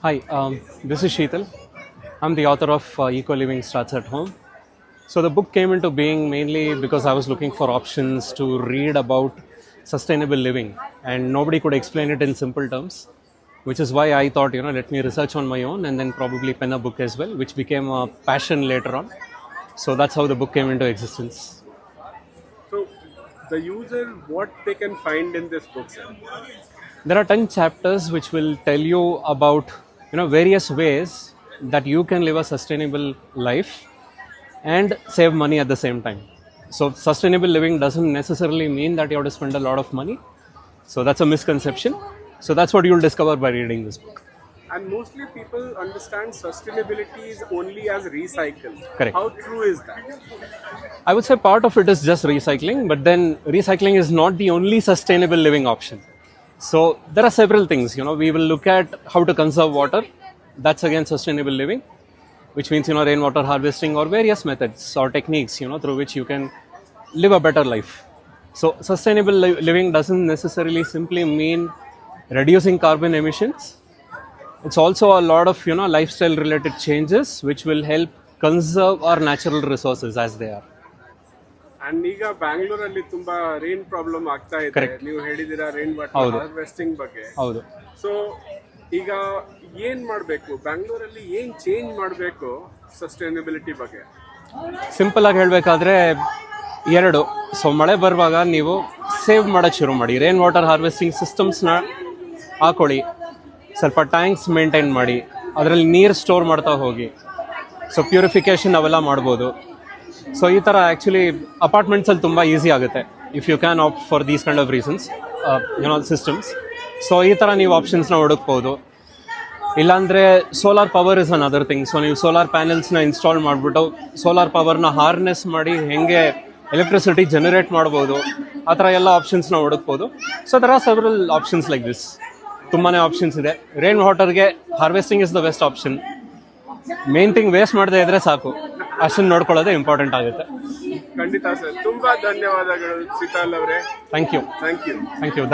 Hi, this is Sheetal. I'm the author of Eco Living Starts at Home. So, the book came into being mainly because I was looking for options to read about sustainable living, and nobody could explain it in simple terms, which is why I thought, let me research on my own and then probably pen a book as well, which became a passion later on. So, that's how the book came into existence. So, the user, what they can find in this book, sir? There are 10 chapters which will tell you about various ways that you can live a sustainable life and save money at the same time. So sustainable living doesn't necessarily mean that you have to spend a lot of money. So that's a misconception. So that's what you'll discover by reading this book. And mostly people understand sustainability is only as recycle. Correct. How true is that? I would say part of it is just recycling, but then recycling is not the only sustainable living option. So there are several things. We will look at how to conserve water. That's again sustainable living, which means rainwater harvesting or various methods or techniques through which you can live a better life. So sustainable living doesn't necessarily simply mean reducing carbon emissions. It's also a lot of lifestyle related changes which will help conserve our natural resources as they are. And ಈಗ ಬ್ಯಾಂಗ್ಳೂರಲ್ಲಿ ತುಂಬಾ rain problem ಆಗ್ತಾ ಇದೆ. Correct. ನೀವು ಹೇಳಿದಿರಾ rain water ಹೌದು. Harvesting ಬಗ್ಗೆ. ಹೌದು. So ಈಗ ಏನ್ ಮಾಡಬೇಕು, ಬ್ಯಾಂಗ್ಳೂರಲ್ಲಿ ಏನ್ ಚೇಂಜ್ ಮಾಡಬೇಕು ಸಸ್ಟೈನಬಿಲಿಟಿ ಬಗ್ಗೆ? ಸಿಂಪಲ್ ಆಗಿ ಹೇಳಬೇಕಾದ್ರೆ ಎರಡು. ಸೊ ಮಳೆ ಬರುವಾಗ ನೀವು ಸೇವ್ ಮಾಡೋಕ್ಕೆ ಶುರು ಮಾಡಿ. ರೈನ್ ವಾಟರ್ ಹಾರ್ವೆಸ್ಟಿಂಗ್ ಸಿಸ್ಟಮ್ಸ್ನ ಹಾಕೊಳ್ಳಿ. ಸ್ವಲ್ಪ ಟ್ಯಾಂಕ್ಸ್ ಮೇಂಟೈನ್ ಮಾಡಿ, ಅದರಲ್ಲಿ ನೀರು ಸ್ಟೋರ್ ಮಾಡ್ತಾ ಹೋಗಿ. ಸೊ ಪ್ಯೂರಿಫಿಕೇಷನ್ ಅವೆಲ್ಲ ಮಾಡ್ಬೋದು. ಸೊ ಈ ಥರ ಆ್ಯಕ್ಚುಲಿ ಅಪಾರ್ಟ್ಮೆಂಟ್ಸಲ್ಲಿ ತುಂಬ ಈಸಿ ಆಗುತ್ತೆ if you can opt for these kind of reasons systems. So ಈ ಥರ ನೀವು ಆಪ್ಷನ್ಸ್ನ ಹುಡುಕ್ಬೋದು. ಇಲ್ಲಾಂದರೆ solar power is another thing. So ನೀವು ಸೋಲಾರ್ ಪ್ಯಾನೆಲ್ಸ್ನ ಇನ್ಸ್ಟಾಲ್ ಮಾಡಿಬಿಟ್ಟು ಸೋಲಾರ್ ಪವರ್ನ ಹಾರ್ನೆಸ್ ಮಾಡಿ ಹೆಂಗೆ ಎಲೆಕ್ಟ್ರಿಸಿಟಿ ಜನರೇಟ್ ಮಾಡ್ಬೋದು, ಆ ಥರ ಎಲ್ಲ ಆಪ್ಷನ್ಸ್ನ ಹುಡುಕ್ಬೋದು. So there are several options like this. ತುಂಬಾ ಆಪ್ಷನ್ಸ್ ಇದೆ. ರೈನ್ ವಾಟರ್ಗೆ harvesting is the best option. Main thing waste ಮಾಡದೇ ಇದ್ರೆ ಸಾಕು, ಅಷ್ಟನ್ನು ನೋಡ್ಕೊಳ್ಳೋದೇ ಇಂಪಾರ್ಟೆಂಟ್ ಆಗುತ್ತೆ. ಖಂಡಿತ ಸರ್, ತುಂಬಾ ಧನ್ಯವಾದಗಳು ಸೀತಾಲ್ ಅವರೇ. Thank you. Thank you. Thank you.